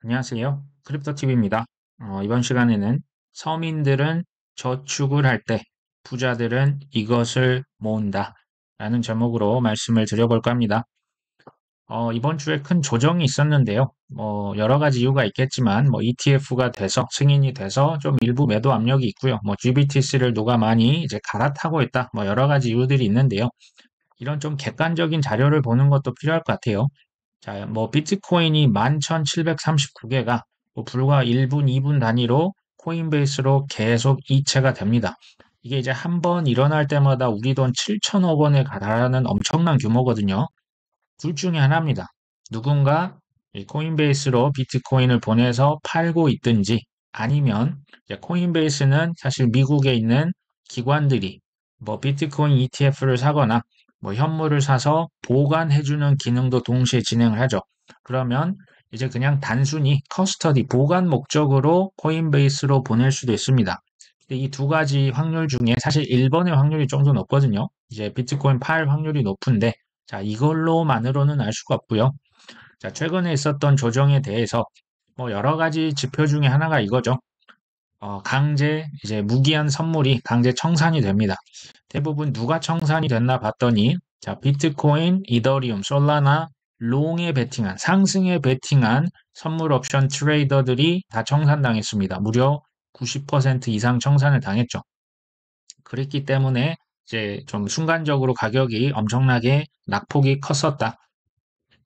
안녕하세요. 크립토TV입니다. 이번 시간에는 서민들은 저축을 할 때 부자들은 이것을 모은다 라는 제목으로 말씀을 드려볼까 합니다. 이번 주에 큰 조정이 있었는데요. 여러 가지 이유가 있겠지만, ETF가 돼서, 승인이 돼서 좀 일부 매도 압력이 있고요. GBTC를 누가 많이 이제 갈아타고 있다. 여러 가지 이유들이 있는데요. 이런 좀 객관적인 자료를 보는 것도 필요할 것 같아요. 자, 비트코인이 11,739개가 불과 1분, 2분 단위로 코인베이스로 계속 이체가 됩니다. 이게 이제 한 번 일어날 때마다 우리 돈 7천억 원에 달하는 엄청난 규모거든요. 둘 중에 하나입니다. 누군가 이 코인베이스로 비트코인을 보내서 팔고 있든지 아니면 이제 코인베이스는 사실 미국에 있는 기관들이 비트코인 ETF를 사거나 현물을 사서 보관해주는 기능도 동시에 진행을 하죠. 그러면 이제 그냥 단순히 커스터디 보관 목적으로 코인베이스로 보낼 수도 있습니다. 근데 이 두 가지 확률 중에 사실 1번의 확률이 좀 더 높거든요. 이제 비트코인 팔 확률이 높은데 자, 이걸로만으로는 알 수가 없고요. 자, 최근에 있었던 조정에 대해서 여러 가지 지표 중에 하나가 이거죠. 강제 이제 무기한 선물이 강제 청산이 됩니다. 대부분 누가 청산이 됐나 봤더니 자, 비트코인, 이더리움, 솔라나, 롱에 베팅한 상승에 베팅한 선물 옵션 트레이더들이 다 청산당했습니다. 무려 90% 이상 청산을 당했죠. 그랬기 때문에 이제 좀 순간적으로 가격이 엄청나게 낙폭이 컸었다.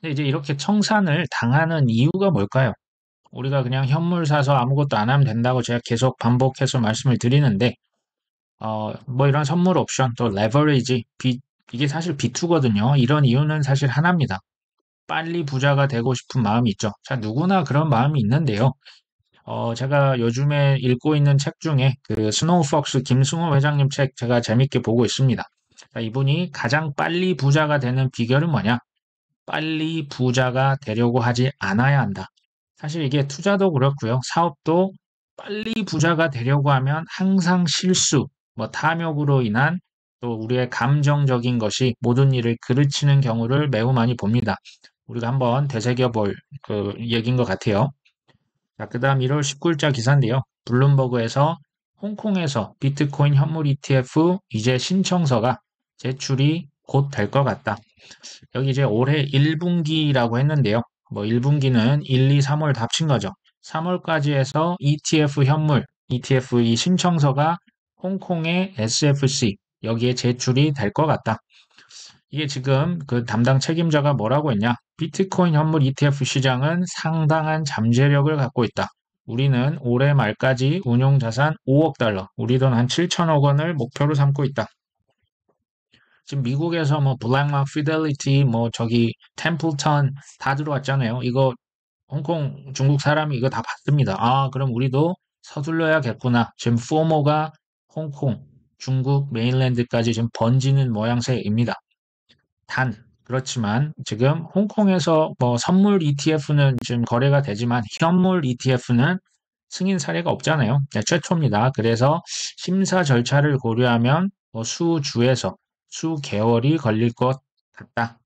근데 이제 이렇게 청산을 당하는 이유가 뭘까요? 우리가 그냥 현물 사서 아무것도 안 하면 된다고 제가 계속 반복해서 말씀을 드리는데, 이런 선물 옵션, 또 레버리지, 이게 사실 B2거든요. 이런 이유는 사실 하나입니다. 빨리 부자가 되고 싶은 마음이 있죠. 자, 누구나 그런 마음이 있는데요. 제가 요즘에 읽고 있는 책 중에 그 스노우 폭스 김승호 회장님 책 제가 재밌게 보고 있습니다. 자, 이분이 가장 빨리 부자가 되는 비결은 뭐냐? 빨리 부자가 되려고 하지 않아야 한다. 사실 이게 투자도 그렇고요. 사업도 빨리 부자가 되려고 하면 항상 실수, 탐욕으로 인한 또 우리의 감정적인 것이 모든 일을 그르치는 경우를 매우 많이 봅니다. 우리가 한번 되새겨볼 그 얘기인 것 같아요. 자, 그 다음 1월 19일자 기사인데요. 블룸버그에서 홍콩에서 비트코인 현물 ETF 이제 신청서가 제출이 곧 될 것 같다. 여기 이제 올해 1분기라고 했는데요. 1분기는 1, 2, 3월 다 합친 거죠. 3월까지 해서 ETF 현물, ETF 이 신청서가 홍콩의 SFC, 여기에 제출이 될 것 같다. 이게 지금 그 담당 책임자가 뭐라고 했냐? 비트코인 현물 ETF 시장은 상당한 잠재력을 갖고 있다. 우리는 올해 말까지 운용 자산 5억 달러, 우리 돈 한 7천억 원을 목표로 삼고 있다. 지금 미국에서 블랙락 피델리티 저기 템플턴 다 들어왔잖아요. 이거 홍콩 중국 사람이 이거 다 봤습니다. 아, 그럼 우리도 서둘러야겠구나. 지금 포모가 홍콩 중국 메인랜드까지 지금 번지는 모양새입니다. 단 그렇지만 지금 홍콩에서 선물 ETF는 지금 거래가 되지만 현물 ETF는 승인 사례가 없잖아요. 네, 최초입니다. 그래서 심사 절차를 고려하면 수주에서 수개월이 걸릴 것 같다.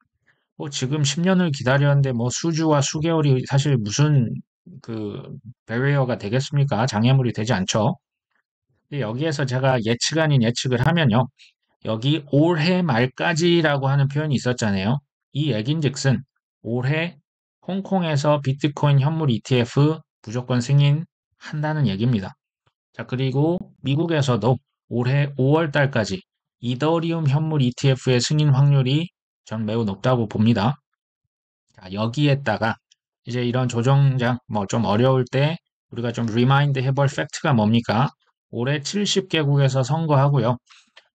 지금 10년을 기다렸는데 수주와 수개월이 사실 무슨 그 배리어가 되겠습니까? 장애물이 되지 않죠. 근데 여기에서 제가 예측 아닌 예측을 하면요. 여기 올해 말까지라고 하는 표현이 있었잖아요. 이 얘긴즉슨 올해 홍콩에서 비트코인 현물 ETF 무조건 승인한다는 얘기입니다. 자, 그리고 미국에서도 올해 5월 달까지 이더리움 현물 ETF의 승인 확률이 전 매우 높다고 봅니다. 자, 여기에다가 이제 이런 조정장 좀 어려울 때 우리가 좀 리마인드 해볼 팩트가 뭡니까? 올해 70개국에서 선거하고요.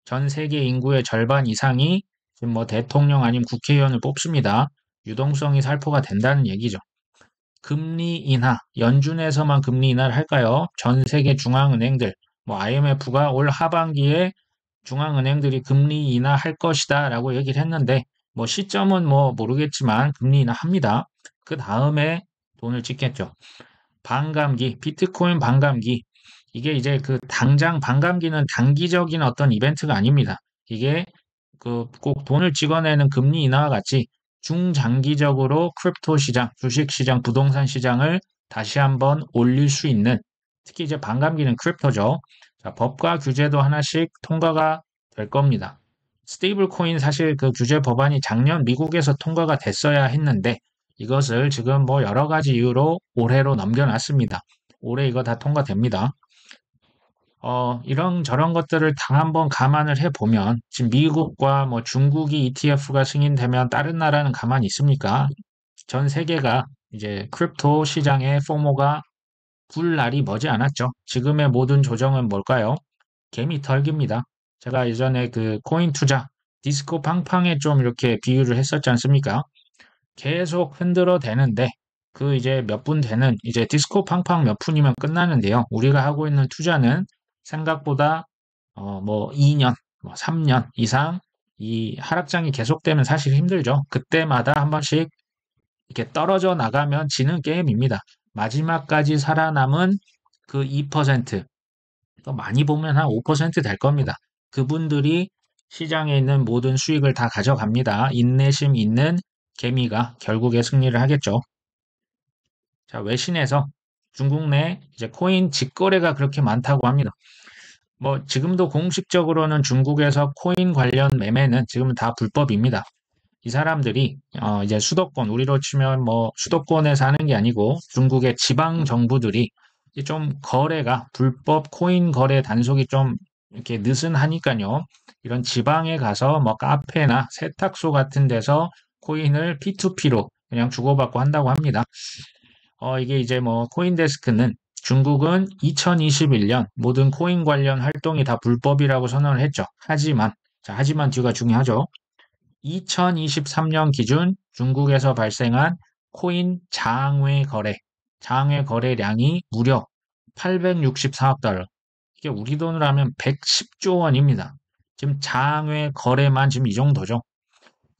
전 세계 인구의 절반 이상이 지금 대통령 아니면 국회의원을 뽑습니다. 유동성이 살포가 된다는 얘기죠. 금리 인하, 연준에서만 금리 인하를 할까요? 전 세계 중앙은행들, IMF가 올 하반기에 중앙은행들이 금리 인하할 것이다 라고 얘기를 했는데, 시점은 모르겠지만 금리 인하합니다. 그 다음에 돈을 찍겠죠. 반감기, 비트코인 반감기, 이게 이제 그 당장 반감기는 단기적인 어떤 이벤트가 아닙니다. 이게 그 꼭 돈을 찍어내는 금리 인하와 같이 중장기적으로 크립토 시장, 주식 시장, 부동산 시장을 다시 한번 올릴 수 있는, 특히 이제 반감기는 크립토죠. 자, 법과 규제도 하나씩 통과가 될 겁니다. 스테이블 코인 사실 그 규제 법안이 작년 미국에서 통과가 됐어야 했는데 이것을 지금 뭐 여러 가지 이유로 올해로 넘겨놨습니다. 올해 이거 다 통과됩니다. 이런 저런 것들을 다 한번 감안을 해보면 지금 미국과 뭐 중국이 ETF가 승인되면 다른 나라는 가만히 있습니까? 전 세계가 이제 크립토 시장의 포모가 불 날이 머지 않았죠. 지금의 모든 조정은 뭘까요? 개미 털기입니다. 제가 예전에 그 코인 투자, 디스코 팡팡에 좀 이렇게 비유를 했었지 않습니까? 계속 흔들어 대는데 그 이제 몇 분 되는 이제 디스코 팡팡 몇 분이면 끝나는데요. 우리가 하고 있는 투자는 생각보다 뭐 2년, 뭐 3년 이상 이 하락장이 계속되면 사실 힘들죠. 그때마다 한 번씩 이렇게 떨어져 나가면 지는 게임입니다. 마지막까지 살아남은 그 2%, 또 많이 보면 한 5%될 겁니다. 그분들이 시장에 있는 모든 수익을 다 가져갑니다. 인내심 있는 개미가 결국에 승리를 하겠죠. 자, 외신에서 중국 내 이제 코인 직거래가 그렇게 많다고 합니다. 뭐 지금도 공식적으로는 중국에서 코인 관련 매매는 지금은 다 불법입니다. 이 사람들이 이제 수도권, 우리로 치면 뭐 수도권에 사는 게 아니고 중국의 지방 정부들이 좀 거래가 불법 코인 거래 단속이 좀 이렇게 느슨하니까요. 이런 지방에 가서 뭐 카페나 세탁소 같은 데서 코인을 P2P로 그냥 주고받고 한다고 합니다. 이게 이제 뭐 코인데스크는 중국은 2021년 모든 코인 관련 활동이 다 불법이라고 선언을 했죠. 하지만 뒤가 중요하죠. 2023년 기준 중국에서 발생한 코인 장외 거래량이 무려 864억 달러. 이게 우리 돈으로 하면 110조 원입니다. 지금 장외 거래만 지금 이 정도죠.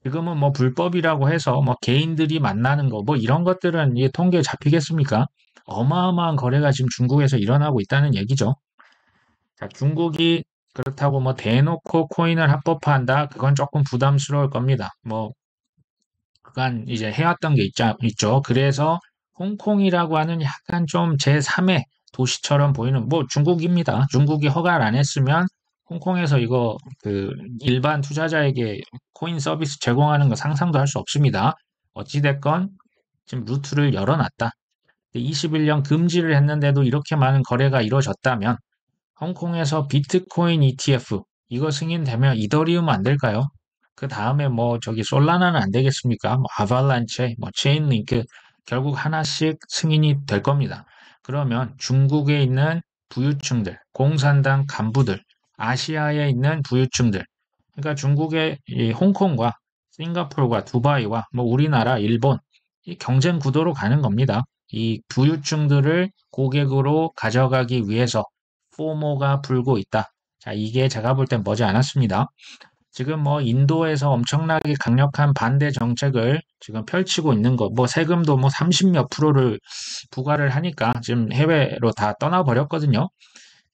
지금은 뭐 불법이라고 해서 뭐 개인들이 만나는 거 뭐 이런 것들은 이게 통계에 잡히겠습니까? 어마어마한 거래가 지금 중국에서 일어나고 있다는 얘기죠. 자, 중국이 그렇다고 뭐 대놓고 코인을 합법화한다? 그건 조금 부담스러울 겁니다. 뭐 그간 이제 해왔던 게 있죠. 그래서 홍콩이라고 하는 약간 좀 제3의 도시처럼 보이는 뭐 중국입니다. 중국이 허가를 안 했으면 홍콩에서 이거 그 일반 투자자에게 코인 서비스 제공하는 거 상상도 할 수 없습니다. 어찌됐건 지금 루트를 열어놨다. 21년 금지를 했는데도 이렇게 많은 거래가 이루어졌다면 홍콩에서 비트코인 ETF 이거 승인되면 이더리움 안 될까요? 그 다음에 뭐 저기 솔라나는 안 되겠습니까? 뭐 아발란체, 뭐 체인링크 결국 하나씩 승인이 될 겁니다. 그러면 중국에 있는 부유층들, 공산당 간부들, 아시아에 있는 부유층들, 그러니까 중국의 이 홍콩과 싱가포르와 두바이와 뭐 우리나라, 일본 이 경쟁 구도로 가는 겁니다. 이 부유층들을 고객으로 가져가기 위해서 포모가 불고 있다. 자, 이게 제가 볼 땐 머지 않았습니다. 지금 뭐 인도에서 엄청나게 강력한 반대 정책을 지금 펼치고 있는 거, 뭐 세금도 뭐 30몇 프로를 부과를 하니까 지금 해외로 다 떠나버렸거든요.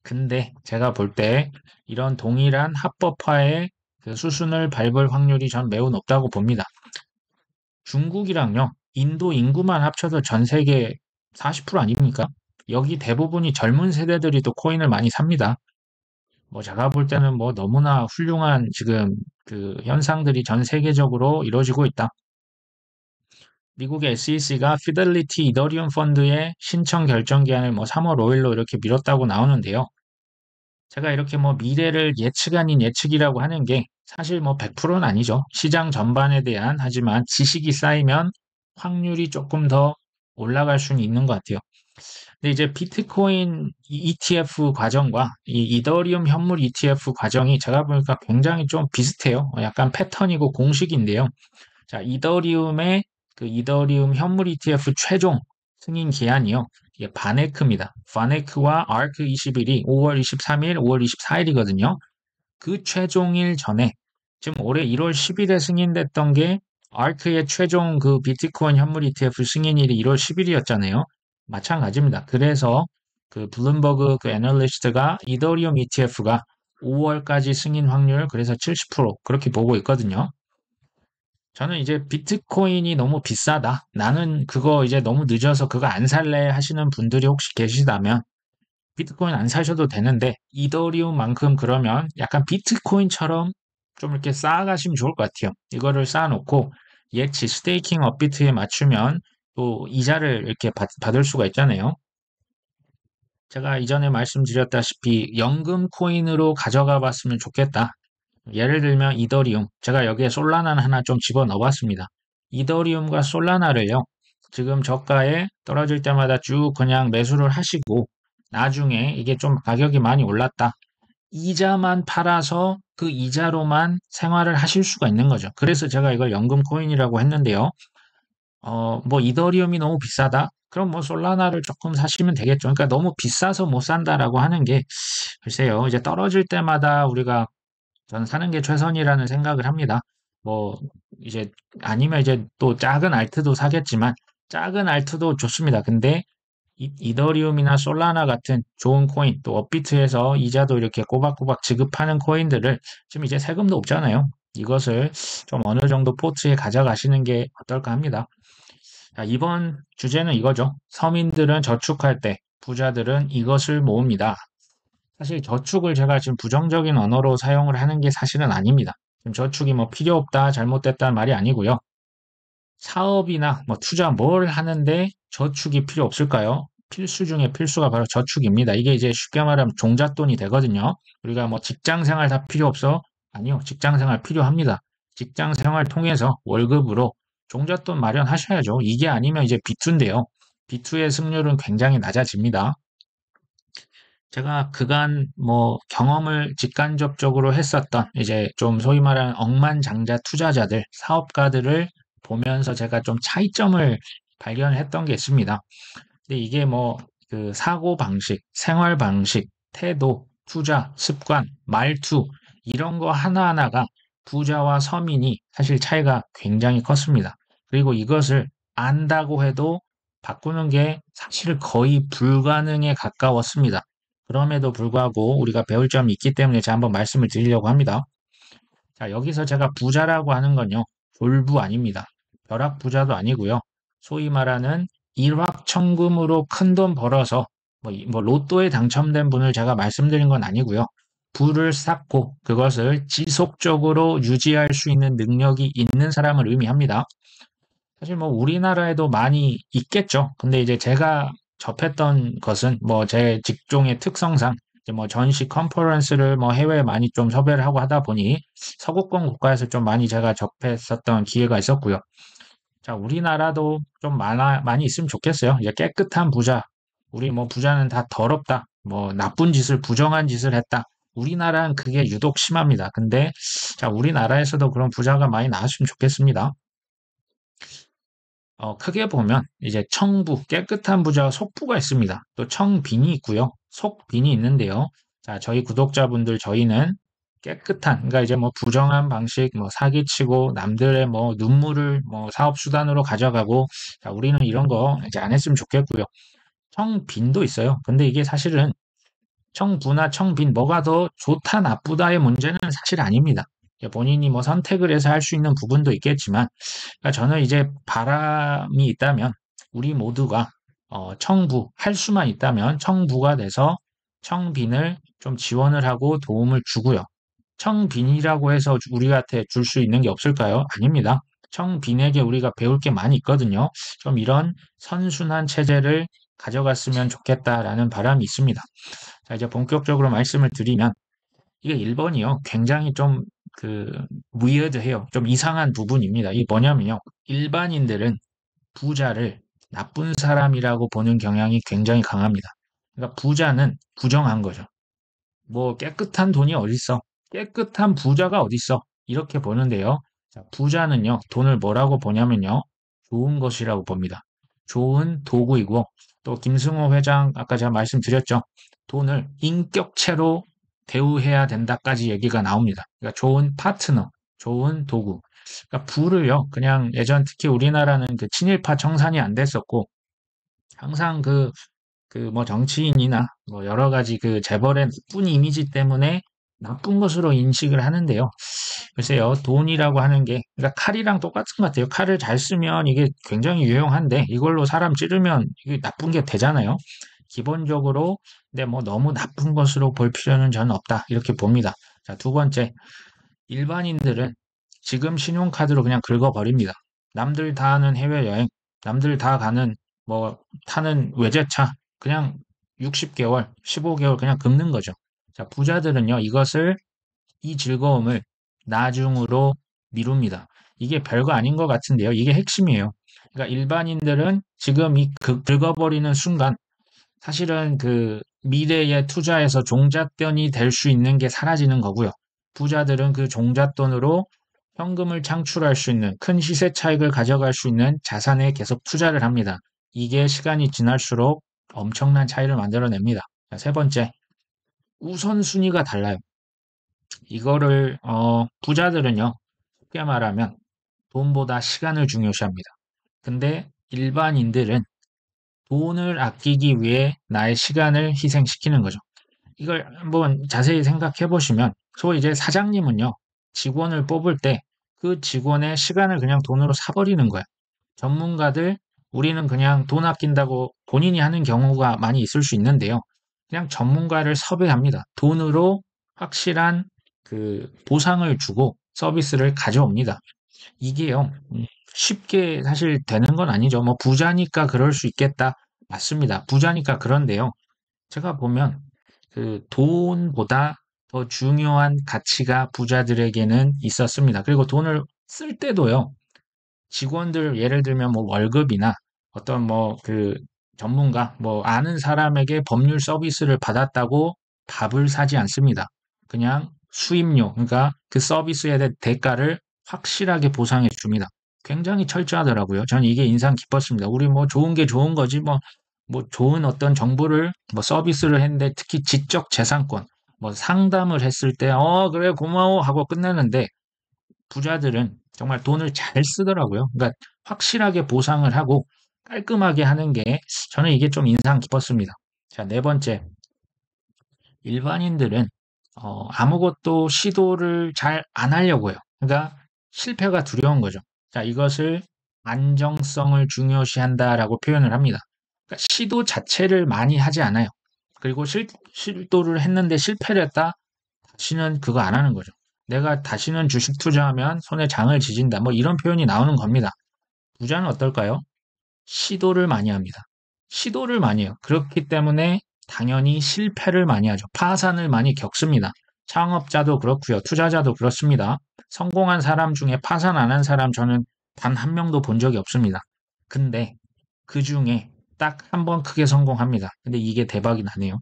근데 제가 볼 때 이런 동일한 합법화의 그 수순을 밟을 확률이 전 매우 높다고 봅니다. 중국이랑요, 인도 인구만 합쳐도 전 세계 40% 아닙니까? 여기 대부분이 젊은 세대들이 또 코인을 많이 삽니다. 뭐 제가 볼 때는 뭐 너무나 훌륭한 지금 그 현상들이 전 세계적으로 이루어지고 있다. 미국의 SEC가 피델리티 이더리움 펀드의 신청 결정 기한을 뭐 3월 5일로 이렇게 미뤘다고 나오는데요. 제가 이렇게 뭐 미래를 예측 아닌 예측이라고 하는 게 사실 뭐 100%는 아니죠. 시장 전반에 대한 하지만 지식이 쌓이면 확률이 조금 더 올라갈 수는 있는 것 같아요. 근데 이제 비트코인 ETF 과정과 이 이더리움 현물 ETF 과정이 제가 보니까 굉장히 좀 비슷해요. 약간 패턴이고 공식인데요. 자, 이더리움의 그 이더리움 현물 ETF 최종 승인 기한이요. 이게 바네크입니다. 바네크와 아크 21이 5월 23일, 5월 24일이거든요. 그 최종일 전에 지금 올해 1월 10일에 승인됐던 게 아크의 최종 그 비트코인 현물 ETF 승인일이 1월 10일이었잖아요. 마찬가지입니다. 그래서 그 블룸버그 그 애널리스트가 이더리움 ETF가 5월까지 승인 확률 그래서 70% 그렇게 보고 있거든요. 저는 이제 비트코인이 너무 비싸다. 나는 그거 이제 너무 늦어서 그거 안 살래 하시는 분들이 혹시 계시다면 비트코인 안 사셔도 되는데 이더리움만큼 그러면 약간 비트코인처럼 좀 이렇게 쌓아가시면 좋을 것 같아요. 이거를 쌓아놓고 예치 스테이킹 업비트에 맞추면 또 이자를 이렇게 받을 수가 있잖아요. 제가 이전에 말씀드렸다시피 연금 코인으로 가져가 봤으면 좋겠다. 예를 들면 이더리움. 제가 여기에 솔라나는 하나 좀 집어넣어 봤습니다. 이더리움과 솔라나를요. 지금 저가에 떨어질 때마다 쭉 그냥 매수를 하시고 나중에 이게 좀 가격이 많이 올랐다. 이자만 팔아서 그 이자로만 생활을 하실 수가 있는 거죠. 그래서 제가 이걸 연금 코인이라고 했는데요. 뭐 이더리움이 너무 비싸다? 그럼 뭐 솔라나를 조금 사시면 되겠죠. 그러니까 너무 비싸서 못 산다라고 하는 게 글쎄요. 이제 떨어질 때마다 우리가 저는 사는 게 최선이라는 생각을 합니다. 뭐 이제 아니면 이제 또 작은 알트도 사겠지만 작은 알트도 좋습니다. 근데 이더리움이나 솔라나 같은 좋은 코인, 또 업비트에서 이자도 이렇게 꼬박꼬박 지급하는 코인들을 지금 이제 세금도 없잖아요. 이것을 좀 어느 정도 포트에 가져가시는 게 어떨까 합니다. 자, 이번 주제는 이거죠. 서민들은 저축할 때, 부자들은 이것을 모읍니다. 사실 저축을 제가 지금 부정적인 언어로 사용을 하는 게 사실은 아닙니다. 지금 저축이 뭐 필요 없다, 잘못됐다는 말이 아니고요. 사업이나 뭐 투자 뭘 하는데 저축이 필요 없을까요? 필수 중에 필수가 바로 저축입니다. 이게 이제 쉽게 말하면 종잣돈이 되거든요. 우리가 뭐 직장 생활 다 필요 없어? 아니요. 직장 생활 필요합니다. 직장 생활 통해서 월급으로 종잣돈 마련하셔야죠. 이게 아니면 이제 비투인데요. 비투의 승률은 굉장히 낮아집니다. 제가 그간 뭐 경험을 직간접적으로 했었던 이제 좀 소위 말하는 억만장자 투자자들, 사업가들을 보면서 제가 좀 차이점을 발견했던 게 있습니다. 근데 이게 뭐 그 사고 방식, 생활 방식, 태도, 투자, 습관, 말투 이런 거 하나하나가 부자와 서민이 사실 차이가 굉장히 컸습니다. 그리고 이것을 안다고 해도 바꾸는 게 사실 거의 불가능에 가까웠습니다. 그럼에도 불구하고 우리가 배울 점이 있기 때문에 제가 한번 말씀을 드리려고 합니다. 자, 여기서 제가 부자라고 하는 건요, 졸부 아닙니다. 벼락 부자도 아니고요. 소위 말하는 일확천금으로 큰 돈 벌어서 뭐 로또에 당첨된 분을 제가 말씀드린 건 아니고요. 부를 쌓고 그것을 지속적으로 유지할 수 있는 능력이 있는 사람을 의미합니다. 사실 뭐 우리나라에도 많이 있겠죠. 근데 이제 제가 접했던 것은 뭐 제 직종의 특성상 이제 뭐 전시 컨퍼런스를 뭐 해외에 많이 좀 섭외를 하고 하다 보니 서구권 국가에서 좀 많이 제가 접했었던 기회가 있었고요. 자, 우리나라도 좀 많이 있으면 좋겠어요. 이제 깨끗한 부자. 우리 뭐 부자는 다 더럽다. 뭐 나쁜 짓을, 부정한 짓을 했다. 우리나라는 그게 유독 심합니다. 근데 자, 우리나라에서도 그런 부자가 많이 나왔으면 좋겠습니다. 크게 보면 이제 청부, 깨끗한 부자와 속부가 있습니다. 또 청빈이 있고요. 속빈이 있는데요. 자, 저희 구독자분들 저희는 깨끗한, 그러니까 이제 뭐 부정한 방식, 뭐 사기치고 남들의 뭐 눈물을 뭐 사업 수단으로 가져가고, 자, 우리는 이런 거 이제 안 했으면 좋겠고요. 청빈도 있어요. 근데 이게 사실은 청부나 청빈 뭐가 더 좋다 나쁘다의 문제는 사실 아닙니다. 본인이 뭐 선택을 해서 할 수 있는 부분도 있겠지만 그러니까 저는 이제 바람이 있다면 우리 모두가 청부 할 수만 있다면 청부가 돼서 청빈을 좀 지원을 하고 도움을 주고요. 청빈이라고 해서 우리한테 줄 수 있는 게 없을까요? 아닙니다. 청빈에게 우리가 배울 게 많이 있거든요. 좀 이런 선순환 체제를 가져갔으면 좋겠다라는 바람이 있습니다. 자, 이제 본격적으로 말씀을 드리면 이게 1번이요. 굉장히 좀 그 위어드해요. 좀 이상한 부분입니다. 이게 뭐냐면요. 일반인들은 부자를 나쁜 사람이라고 보는 경향이 굉장히 강합니다. 그러니까 부자는 부정한 거죠. 뭐 깨끗한 돈이 어딨어? 깨끗한 부자가 어딨어? 이렇게 보는데요. 자, 부자는요. 돈을 뭐라고 보냐면요. 좋은 것이라고 봅니다. 좋은 도구이고 또 김승호 회장 아까 제가 말씀드렸죠. 돈을 인격체로 대우해야 된다까지 얘기가 나옵니다. 그러니까 좋은 파트너, 좋은 도구. 그러니까 부를요. 그냥 예전 특히 우리나라는 그 친일파 청산이 안 됐었고 항상 그 뭐 정치인이나 뭐 여러 가지 그 재벌의 나쁜 이미지 때문에 나쁜 것으로 인식을 하는데요. 글쎄요, 돈이라고 하는 게, 그러니까 칼이랑 똑같은 것 같아요. 칼을 잘 쓰면 이게 굉장히 유용한데, 이걸로 사람 찌르면 이게 나쁜 게 되잖아요. 기본적으로, 근데 뭐 너무 나쁜 것으로 볼 필요는 저는 없다. 이렇게 봅니다. 자, 두 번째, 일반인들은 지금 신용카드로 그냥 긁어버립니다. 남들 다 하는 해외여행, 남들 다 가는 뭐 타는 외제차, 그냥 60개월, 15개월 그냥 긁는 거죠. 자, 부자들은요, 이 즐거움을 나중으로 미룹니다. 이게 별거 아닌 것 같은데요. 이게 핵심이에요. 그러니까 일반인들은 지금 긁어버리는 순간 사실은 그 미래에 투자해서 종잣돈이 될 수 있는 게 사라지는 거고요. 부자들은 그 종잣돈으로 현금을 창출할 수 있는 큰 시세 차익을 가져갈 수 있는 자산에 계속 투자를 합니다. 이게 시간이 지날수록 엄청난 차이를 만들어냅니다. 자, 세 번째, 우선순위가 달라요. 이거를 부자들은요, 쉽게 말하면 돈보다 시간을 중요시합니다. 근데 일반인들은 돈을 아끼기 위해 나의 시간을 희생시키는 거죠. 이걸 한번 자세히 생각해 보시면, 소위 이제 사장님은요, 직원을 뽑을 때 그 직원의 시간을 그냥 돈으로 사버리는 거예요. 전문가들, 우리는 그냥 돈 아낀다고 본인이 하는 경우가 많이 있을 수 있는데요. 그냥 전문가를 섭외합니다. 돈으로 확실한 그 보상을 주고 서비스를 가져옵니다. 이게요, 쉽게 사실 되는 건 아니죠. 뭐 부자니까 그럴 수 있겠다. 맞습니다. 부자니까 그런데요. 제가 보면 그 돈보다 더 중요한 가치가 부자들에게는 있었습니다. 그리고 돈을 쓸 때도요. 직원들 예를 들면 뭐 월급이나 어떤 뭐 그 전문가 뭐 아는 사람에게 법률 서비스를 받았다고 밥을 사지 않습니다. 그냥 수임료, 그러니까 그 서비스에 대한 대가를 확실하게 보상해 줍니다. 굉장히 철저하더라고요. 저는 이게 인상 깊었습니다. 우리 뭐 좋은 게 좋은 거지 뭐 좋은 어떤 정보를 뭐 서비스를 했는데 특히 지적 재산권 뭐 상담을 했을 때 그래 고마워 하고 끝내는데 부자들은 정말 돈을 잘 쓰더라고요. 그러니까 확실하게 보상을 하고 깔끔하게 하는 게 저는 이게 좀 인상 깊었습니다. 자, 네 번째. 일반인들은 아무것도 시도를 잘 안 하려고 해요. 그러니까 실패가 두려운 거죠. 자, 이것을 안정성을 중요시한다라고 표현을 합니다. 그러니까 시도 자체를 많이 하지 않아요. 그리고 시도를 했는데 실패를 했다? 다시는 그거 안 하는 거죠. 내가 다시는 주식 투자하면 손에 장을 지진다. 뭐 이런 표현이 나오는 겁니다. 부자는 어떨까요? 시도를 많이 합니다. 시도를 많이 해요. 그렇기 때문에 당연히 실패를 많이 하죠. 파산을 많이 겪습니다. 창업자도 그렇고요. 투자자도 그렇습니다. 성공한 사람 중에 파산 안 한 사람 저는 단 한 명도 본 적이 없습니다. 근데 그 중에 딱 한 번 크게 성공합니다. 근데 이게 대박이 나네요.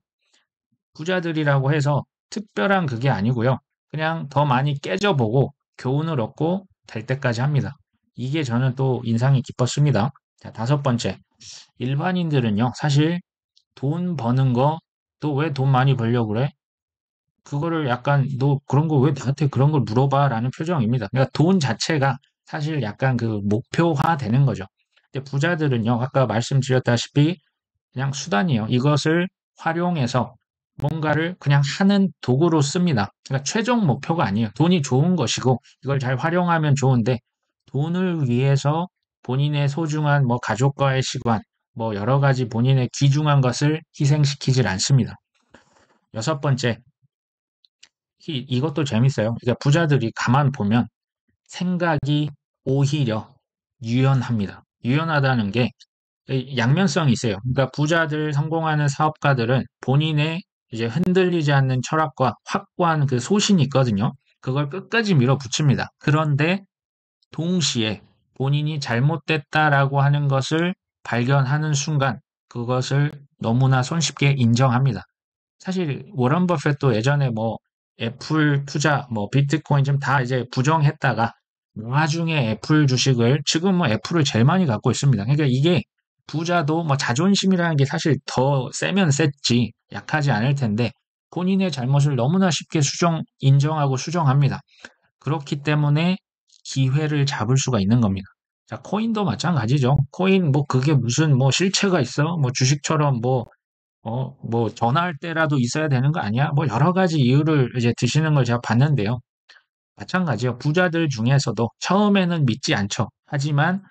부자들이라고 해서 특별한 그게 아니고요. 그냥 더 많이 깨져보고 교훈을 얻고 될 때까지 합니다. 이게 저는 또 인상이 깊었습니다. 자, 다섯 번째. 일반인들은요, 사실 돈 버는 거, 또 왜 돈 많이 벌려고 그래? 그거를 약간, 너 그런 거 왜 나한테 그런 걸 물어봐? 라는 표정입니다. 그러니까 돈 자체가 사실 약간 그 목표화 되는 거죠. 근데 부자들은요, 아까 말씀드렸다시피 그냥 수단이에요. 이것을 활용해서 뭔가를 그냥 하는 도구로 씁니다. 그러니까 최종 목표가 아니에요. 돈이 좋은 것이고 이걸 잘 활용하면 좋은데 돈을 위해서 본인의 소중한 뭐 가족과의 시간, 뭐 여러 가지 본인의 귀중한 것을 희생시키질 않습니다. 여섯 번째, 이것도 재밌어요. 그러니까 부자들이 가만 보면 생각이 오히려 유연합니다. 유연하다는 게 양면성이 있어요. 그러니까 부자들, 성공하는 사업가들은 본인의 이제 흔들리지 않는 철학과 확고한 그 소신이 있거든요. 그걸 끝까지 밀어붙입니다. 그런데 동시에 본인이 잘못됐다라고 하는 것을 발견하는 순간 그것을 너무나 손쉽게 인정합니다. 사실 워런 버핏도 예전에 뭐 애플 투자, 뭐 비트코인 좀 다 이제 부정했다가 나중에 애플 주식을 지금 뭐 애플을 제일 많이 갖고 있습니다. 그러니까 이게 부자도 뭐 자존심이라는 게 사실 더 세면 셌지 약하지 않을 텐데 본인의 잘못을 너무나 쉽게 인정하고 수정합니다. 그렇기 때문에 기회를 잡을 수가 있는 겁니다. 자, 코인도 마찬가지죠. 코인 뭐 그게 무슨 뭐 실체가 있어? 뭐 주식처럼 뭐 뭐 전화할 때라도 있어야 되는 거 아니야? 뭐 여러 가지 이유를 이제 드시는 걸 제가 봤는데요. 마찬가지요. 부자들 중에서도 처음에는 믿지 않죠. 하지만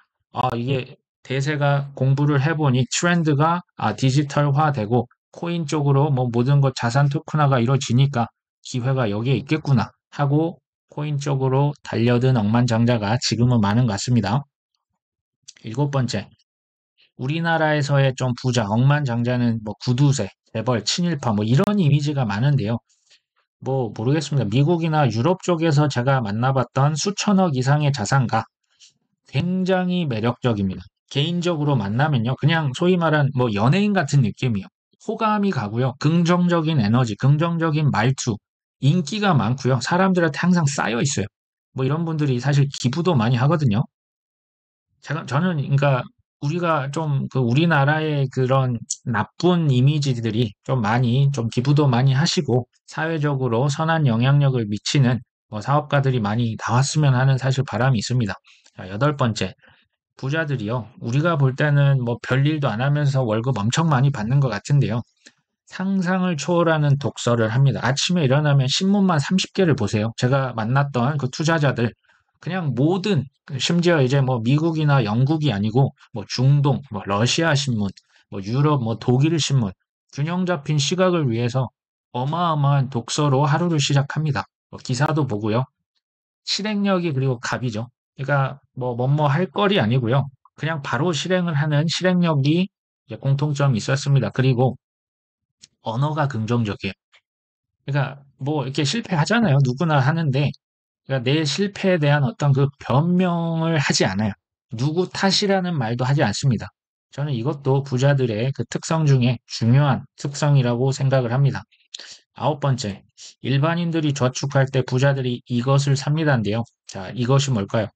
이게 대세가 공부를 해보니 트렌드가 디지털화되고 코인 쪽으로 뭐 모든 것 자산 토큰화가 이루어지니까 기회가 여기에 있겠구나 하고 코인 쪽으로 달려든 억만장자가 지금은 많은 것 같습니다. 일곱 번째, 우리나라에서의 좀 부자, 억만장자는 뭐 구두쇠, 재벌, 친일파 뭐 이런 이미지가 많은데요. 뭐 모르겠습니다. 미국이나 유럽 쪽에서 제가 만나봤던 수천억 이상의 자산가 굉장히 매력적입니다. 개인적으로 만나면요. 그냥 소위 말한 뭐 연예인 같은 느낌이요. 호감이 가고요. 긍정적인 에너지, 긍정적인 말투, 인기가 많고요. 사람들한테 항상 쌓여 있어요. 뭐 이런 분들이 사실 기부도 많이 하거든요. 저는 그러니까 우리가 좀 그 우리나라의 그런 나쁜 이미지들이 좀 많이 좀 기부도 많이 하시고 사회적으로 선한 영향력을 미치는 뭐 사업가들이 많이 나왔으면 하는 사실 바람이 있습니다. 자, 여덟 번째. 부자들이요. 우리가 볼 때는 뭐 별일도 안 하면서 월급 엄청 많이 받는 것 같은데요. 상상을 초월하는 독서를 합니다. 아침에 일어나면 신문만 30개를 보세요. 제가 만났던 그 투자자들, 그냥 모든, 심지어 이제 뭐 미국이나 영국이 아니고, 뭐 중동, 뭐 러시아 신문, 뭐 유럽, 뭐 독일 신문, 균형 잡힌 시각을 위해서 어마어마한 독서로 하루를 시작합니다. 뭐 기사도 보고요. 실행력이 그리고 갑이죠. 그러니까 뭐할 거리 아니고요. 그냥 바로 실행을 하는 실행력이 이제 공통점이 있었습니다. 그리고 언어가 긍정적이에요. 그러니까 뭐 이렇게 실패하잖아요. 누구나 하는데 그러니까 내 실패에 대한 어떤 그 변명을 하지 않아요. 누구 탓이라는 말도 하지 않습니다. 저는 이것도 부자들의 그 특성 중에 중요한 특성이라고 생각을 합니다. 아홉 번째, 일반인들이 저축할 때 부자들이 이것을 삽니다인데요. 자, 이것이 뭘까요?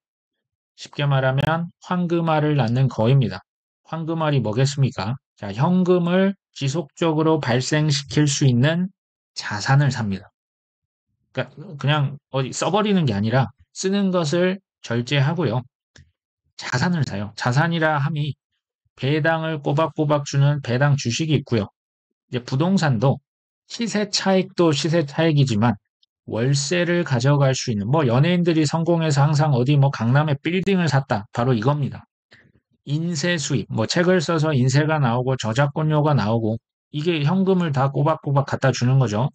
쉽게 말하면 황금알을 낳는 거입니다. 황금알이 뭐겠습니까? 자, 현금을 지속적으로 발생시킬 수 있는 자산을 삽니다. 그러니까 그냥 어디 써버리는 게 아니라 쓰는 것을 절제하고요. 자산을 사요. 자산이라 함이 배당을 꼬박꼬박 주는 배당 주식이 있고요. 이제 부동산도 시세 차익도 시세 차익이지만 월세를 가져갈 수 있는 뭐 연예인들이 성공해서 항상 어디 뭐 강남에 빌딩을 샀다. 바로 이겁니다. 인쇄 수입, 뭐 책을 써서 인쇄가 나오고 저작권료가 나오고 이게 현금을 다 꼬박꼬박 갖다 주는 거죠.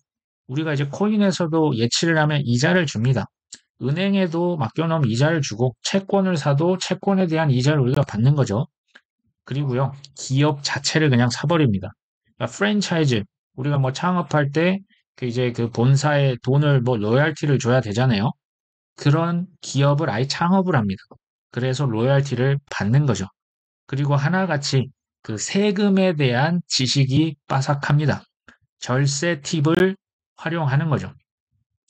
우리가 이제 코인에서도 예치를 하면 이자를 줍니다. 은행에도 맡겨놓으면 이자를 주고 채권을 사도 채권에 대한 이자를 우리가 받는 거죠. 그리고요, 기업 자체를 그냥 사버립니다. 그러니까 프랜차이즈, 우리가 뭐 창업할 때 그 이제 그 본사에 돈을 뭐 로열티를 줘야 되잖아요. 그런 기업을 아예 창업을 합니다. 그래서 로열티를 받는 거죠. 그리고 하나같이 그 세금에 대한 지식이 빠삭합니다. 절세 팁을 활용하는 거죠.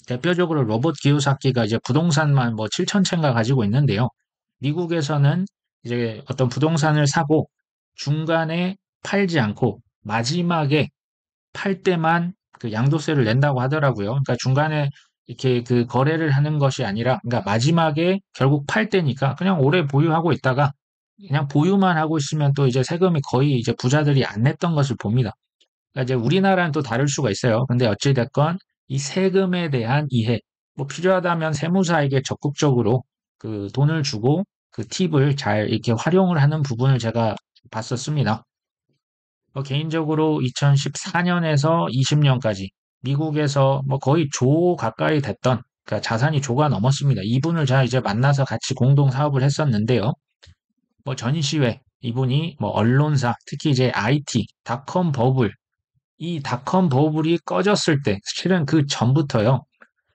대표적으로 로봇 기요사키가 이제 부동산만 뭐 7천 채인가 가지고 있는데요. 미국에서는 이제 어떤 부동산을 사고 중간에 팔지 않고 마지막에 팔 때만 그 양도세를 낸다고 하더라고요. 그러니까 중간에 이렇게 그 거래를 하는 것이 아니라, 그러니까 마지막에 결국 팔 때니까 그냥 오래 보유하고 있다가 그냥 보유만 하고 있으면 또 이제 세금이 거의 이제 부자들이 안 냈던 것을 봅니다. 그러니까 이제 우리나라는 또 다를 수가 있어요. 근데 어찌됐건 이 세금에 대한 이해, 뭐 필요하다면 세무사에게 적극적으로 그 돈을 주고 그 팁을 잘 이렇게 활용을 하는 부분을 제가 봤었습니다. 개인적으로 2014년에서 20년까지 미국에서 뭐 거의 조 가까이 됐던, 그러니까 자산이 조가 넘었습니다. 이분을 제가 이제 만나서 같이 공동 사업을 했었는데요. 뭐 전시회, 이분이 뭐 언론사, 특히 이제 IT, 닷컴 버블, 이 닷컴 버블이 꺼졌을 때, 실은 그 전부터요,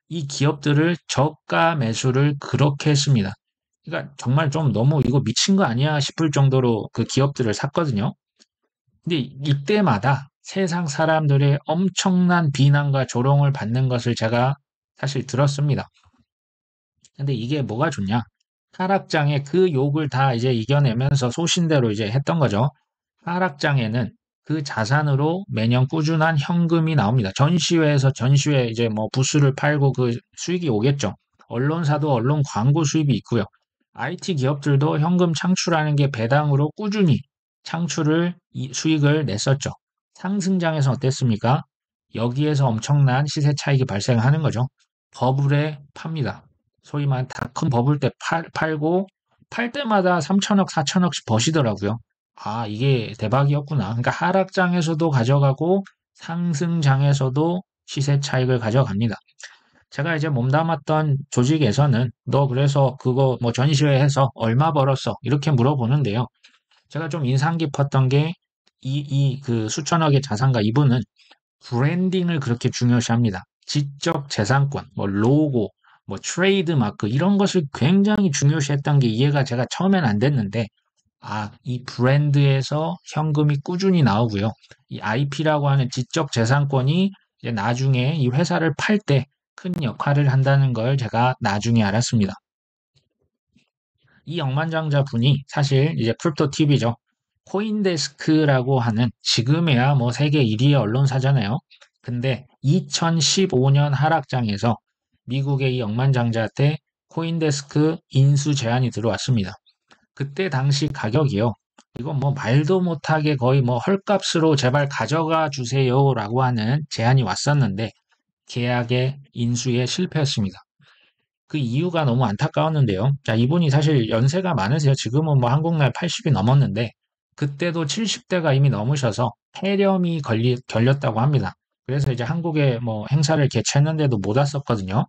이 기업들을 저가 매수를 그렇게 했습니다. 그러니까 정말 좀 너무 이거 미친 거 아니야 싶을 정도로 그 기업들을 샀거든요. 근데 이때마다 세상 사람들의 엄청난 비난과 조롱을 받는 것을 제가 사실 들었습니다. 근데 이게 뭐가 좋냐? 하락장에 그 욕을 다 이제 이겨내면서 소신대로 이제 했던 거죠. 하락장에는 그 자산으로 매년 꾸준한 현금이 나옵니다. 전시회에서 전시회 이제 뭐 부스를 팔고 그 수익이 오겠죠. 언론사도 언론 광고 수입이 있고요. IT 기업들도 현금 창출하는 게 배당으로 꾸준히 창출을 수익을 냈었죠. 상승장에서 어땠습니까? 여기에서 엄청난 시세 차익이 발생하는 거죠. 버블에 팝니다. 소위 말하는 닷컴 버블 때 팔고 팔 때마다 3천억, 4천억씩 버시더라고요. 아, 이게 대박이었구나. 그러니까 하락장에서도 가져가고 상승장에서도 시세 차익을 가져갑니다. 제가 이제 몸담았던 조직에서는 너 그래서 그거 뭐 전시회해서 얼마 벌었어? 이렇게 물어보는데요. 제가 좀 인상 깊었던 게 그 수천억의 자산가 이분은 브랜딩을 그렇게 중요시합니다. 지적 재산권, 뭐 로고, 뭐 트레이드 마크 이런 것을 굉장히 중요시했던 게 이해가 제가 처음엔 안 됐는데 아, 이 브랜드에서 현금이 꾸준히 나오고요. 이 IP라고 하는 지적 재산권이 이제 나중에 이 회사를 팔 때 큰 역할을 한다는 걸 제가 나중에 알았습니다. 이 억만장자 분이 사실 이제 크립토 TV죠. 코인데스크라고 하는 지금에야 뭐 세계 1위의 언론사잖아요. 근데 2015년 하락장에서 미국의 이 억만장자한테 코인데스크 인수 제안이 들어왔습니다. 그때 당시 가격이요. 이거 뭐 말도 못하게 거의 뭐 헐값으로 제발 가져가 주세요라고 하는 제안이 왔었는데 계약의 인수에 실패했습니다. 그 이유가 너무 안타까웠는데요. 자, 이분이 사실 연세가 많으세요. 지금은 뭐 한국 나이 80이 넘었는데 그때도 70대가 이미 넘으셔서 폐렴이 걸렸다고 합니다. 그래서 이제 한국에 뭐 행사를 개최했는데도 못 왔었거든요.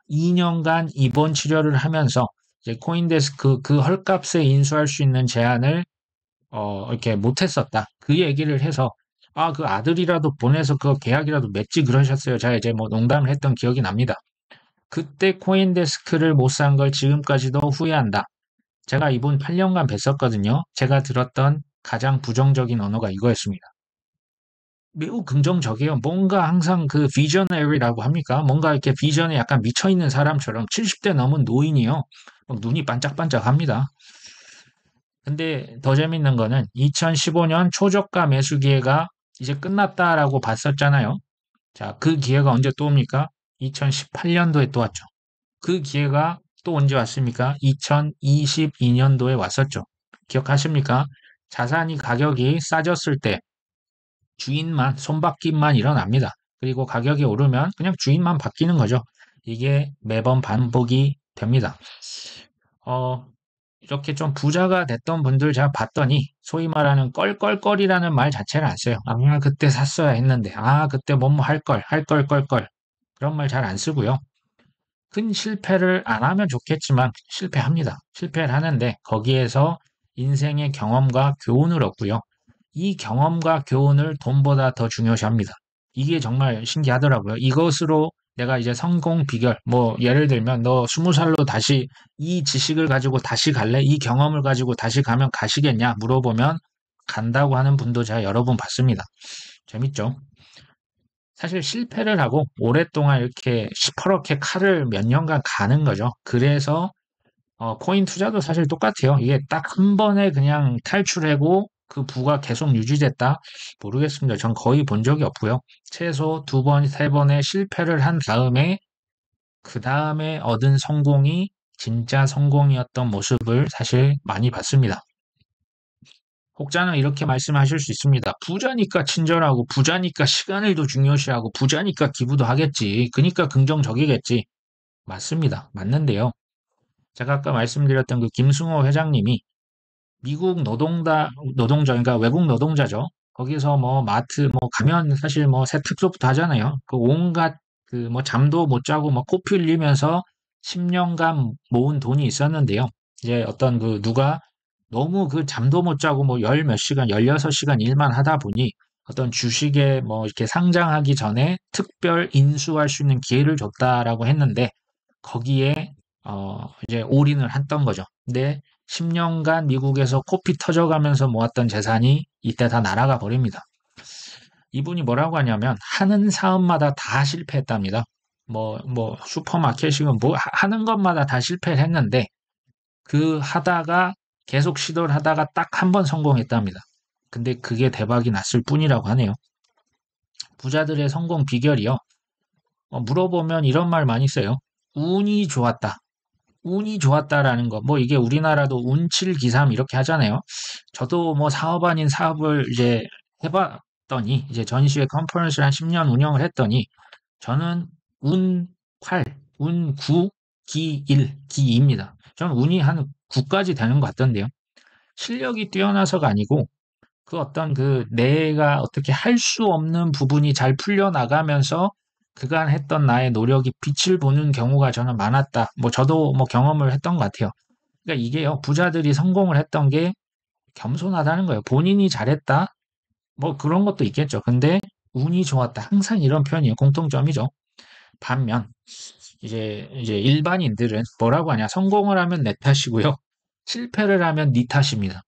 2년간 입원 치료를 하면서 이제 코인데스크 그 헐값에 인수할 수 있는 제안을 이렇게 못했었다. 그 얘기를 해서 아, 그 아들이라도 보내서 그 계약이라도 맺지 그러셨어요. 제가 이제 뭐 농담을 했던 기억이 납니다. 그때 코인데스크를 못 산 걸 지금까지도 후회한다. 제가 이분 8년간 뵀었거든요. 제가 들었던 가장 부정적인 언어가 이거였습니다. 매우 긍정적이에요. 뭔가 항상 그 비저너리라고 합니까? 뭔가 이렇게 비전에 약간 미쳐있는 사람처럼 70대 넘은 노인이요. 막 눈이 반짝반짝합니다. 근데 더 재밌는 거는 2015년 초저가 매수 기회가 이제 끝났다라고 봤었잖아요. 자, 그 기회가 언제 또 옵니까? 2018년도에 또 왔죠. 그 기회가 또 언제 왔습니까? 2022년도에 왔었죠. 기억하십니까? 자산이 가격이 싸졌을 때 주인만, 손바뀜만 일어납니다. 그리고 가격이 오르면 그냥 주인만 바뀌는 거죠. 이게 매번 반복이 됩니다. 어, 이렇게 좀 부자가 됐던 분들 제가 봤더니 소위 말하는 껄껄껄이라는 말 자체를 안 써요. 아, 그때 샀어야 했는데, 아, 그때 뭐뭐 할 걸, 껄껄. 그런 말 잘 안 쓰고요. 큰 실패를 안 하면 좋겠지만 실패합니다. 실패를 하는데 거기에서 인생의 경험과 교훈을 얻고요. 이 경험과 교훈을 돈보다 더 중요시합니다. 이게 정말 신기하더라고요. 이것으로 내가 이제 성공 비결, 뭐 예를 들면 너 20살로 다시 이 지식을 가지고 다시 갈래? 이 경험을 가지고 다시 가면 가시겠냐? 물어보면 간다고 하는 분도 제가 여러 번 봤습니다. 재밌죠? 사실 실패를 하고 오랫동안 이렇게 시퍼렇게 칼을 몇 년간 가는 거죠. 그래서 코인 투자도 사실 똑같아요. 이게 딱 한 번에 그냥 탈출하고 그 부가 계속 유지됐다? 모르겠습니다. 전 거의 본 적이 없고요. 최소 두 번, 세 번의 실패를 한 다음에 그 다음에 얻은 성공이 진짜 성공이었던 모습을 사실 많이 봤습니다. 혹자는 이렇게 말씀하실 수 있습니다. 부자니까 친절하고 부자니까 시간을 더 중요시하고 부자니까 기부도 하겠지. 그니까 긍정적이겠지. 맞습니다. 맞는데요. 제가 아까 말씀드렸던 그 김승호 회장님이 미국 노동자, 그러니까 외국 노동자죠. 거기서 뭐 마트 뭐 가면 사실 뭐 세탁소부터 하잖아요. 그 온갖 그 뭐 잠도 못 자고 뭐 코피 흘리면서 10년간 모은 돈이 있었는데요. 이제 어떤 그 누가 너무 그 잠도 못 자고 뭐 열 몇 시간, 16시간 일만 하다 보니 어떤 주식에 뭐 이렇게 상장하기 전에 특별 인수할 수 있는 기회를 줬다라고 했는데 거기에 이제 올인을 했던 거죠. 근데 10년간 미국에서 코피 터져가면서 모았던 재산이 이때 다 날아가 버립니다. 이분이 뭐라고 하냐면 하는 사업마다 다 실패했답니다. 뭐 슈퍼마켓이건 뭐 하는 것마다 다 실패를 했는데 그 하다가 계속 시도를 하다가 딱 한 번 성공했답니다. 근데 그게 대박이 났을 뿐이라고 하네요. 부자들의 성공 비결이요. 물어보면 이런 말 많이 써요. 운이 좋았다. 운이 좋았다라는 거. 뭐 이게 우리나라도 운칠기삼 이렇게 하잖아요. 저도 뭐 사업 아닌 사업을 이제 했더니 이제 전시회 컨퍼런스를 한 10년 운영을 했더니 저는 운 8, 운 9, 기 1, 기 2입니다. 저는 운이 한 9까지 되는 것 같던데요. 실력이 뛰어나서가 아니고 그 어떤 그 내가 어떻게 할 수 없는 부분이 잘 풀려나가면서 그간 했던 나의 노력이 빛을 보는 경우가 저는 많았다. 뭐 저도 뭐 경험을 했던 것 같아요. 그러니까 이게요, 부자들이 성공을 했던 게 겸손하다는 거예요. 본인이 잘했다. 뭐 그런 것도 있겠죠. 근데 운이 좋았다. 항상 이런 표현이에요. 공통점이죠. 반면 이제 일반인들은 뭐라고 하냐? 성공을 하면 내 탓이고요. 실패를 하면 네 탓입니다.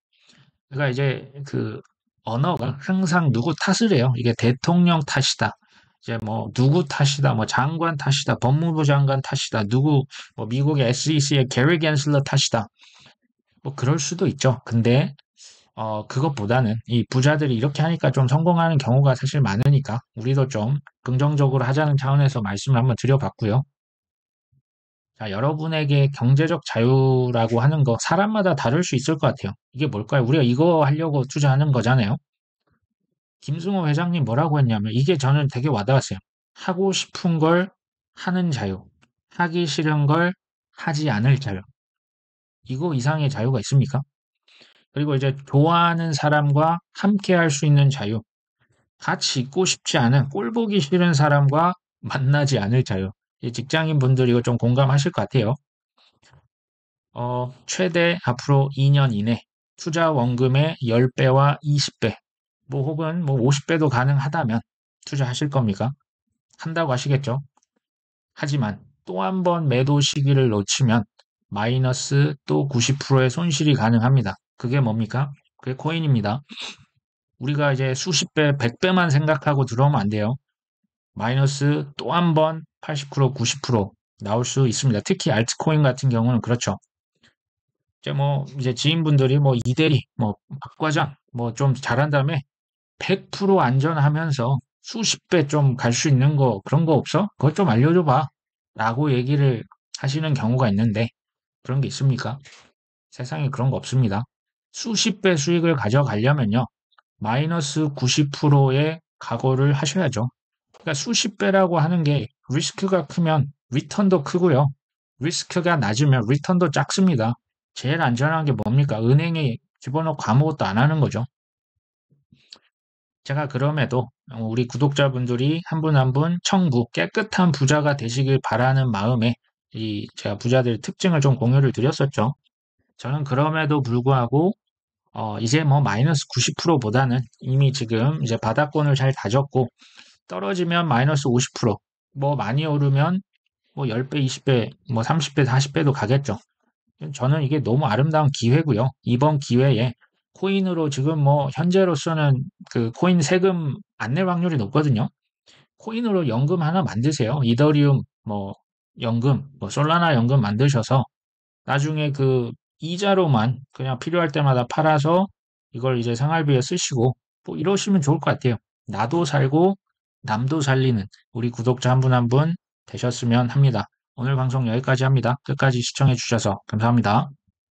그러니까 이제 그 언어가 항상 누구 탓을 해요. 이게 대통령 탓이다. 이제 뭐 누구 탓이다. 뭐 장관 탓이다. 법무부 장관 탓이다. 누구 뭐 미국의 SEC의 게리 겐슬러 탓이다. 뭐 그럴 수도 있죠. 근데 그것보다는 이 부자들이 이렇게 하니까 좀 성공하는 경우가 사실 많으니까 우리도 좀 긍정적으로 하자는 차원에서 말씀을 한번 드려봤고요. 자, 여러분에게 경제적 자유라고 하는 거 사람마다 다를 수 있을 것 같아요. 이게 뭘까요? 우리가 이거 하려고 투자하는 거잖아요. 김승호 회장님 뭐라고 했냐면 이게 저는 되게 와닿았어요. 하고 싶은 걸 하는 자유, 하기 싫은 걸 하지 않을 자유. 이거 이상의 자유가 있습니까? 그리고 이제 좋아하는 사람과 함께 할 수 있는 자유. 같이 있고 싶지 않은 꼴 보기 싫은 사람과 만나지 않을 자유. 이 직장인 분들 이거 좀 공감하실 것 같아요. 최대 앞으로 2년 이내 투자 원금의 10배와 20배, 뭐 혹은 뭐 50배도 가능하다면 투자하실 겁니까? 한다고 하시겠죠? 하지만 또 한 번 매도 시기를 놓치면 마이너스 또 90%의 손실이 가능합니다. 그게 뭡니까? 그게 코인입니다. 우리가 이제 수십 배, 100배만 생각하고 들어오면 안 돼요. 마이너스 또 한 번 80%, 90% 나올 수 있습니다. 특히 알트코인 같은 경우는 그렇죠. 이제 뭐 이제 지인분들이 뭐 이대리, 뭐 박과장, 뭐 좀 잘한 다음에 100% 안전하면서 수십 배 좀 갈 수 있는 거 그런 거 없어? 그것 좀 알려줘봐. 라고 얘기를 하시는 경우가 있는데 그런 게 있습니까? 세상에 그런 거 없습니다. 수십 배 수익을 가져가려면요. 마이너스 90%의 각오를 하셔야죠. 그러니까 수십 배라고 하는 게 리스크가 크면 리턴도 크고요. 리스크가 낮으면 리턴도 작습니다. 제일 안전한 게 뭡니까? 은행에 집어넣고 아무것도 안 하는 거죠. 제가 그럼에도 우리 구독자분들이 한 분 한 분 청부, 깨끗한 부자가 되시길 바라는 마음에 이 제가 부자들 특징을 좀 공유를 드렸었죠. 저는 그럼에도 불구하고 이제 뭐 마이너스 90%보다는 이미 지금 이제 바닥권을 잘 다졌고 떨어지면 마이너스 50%, 뭐 많이 오르면 뭐 10배, 20배, 뭐 30배, 40배도 가겠죠. 저는 이게 너무 아름다운 기회고요. 이번 기회에 코인으로 지금 뭐 현재로서는 그 코인 세금 안 낼 확률이 높거든요. 코인으로 연금 하나 만드세요. 이더리움 뭐 연금, 뭐 솔라나 연금 만드셔서 나중에 그 이자로만 그냥 필요할 때마다 팔아서 이걸 이제 생활비에 쓰시고 뭐 이러시면 좋을 것 같아요. 나도 살고 남도 살리는 우리 구독자 한 분 한 분 되셨으면 합니다. 오늘 방송 여기까지 합니다. 끝까지 시청해 주셔서 감사합니다.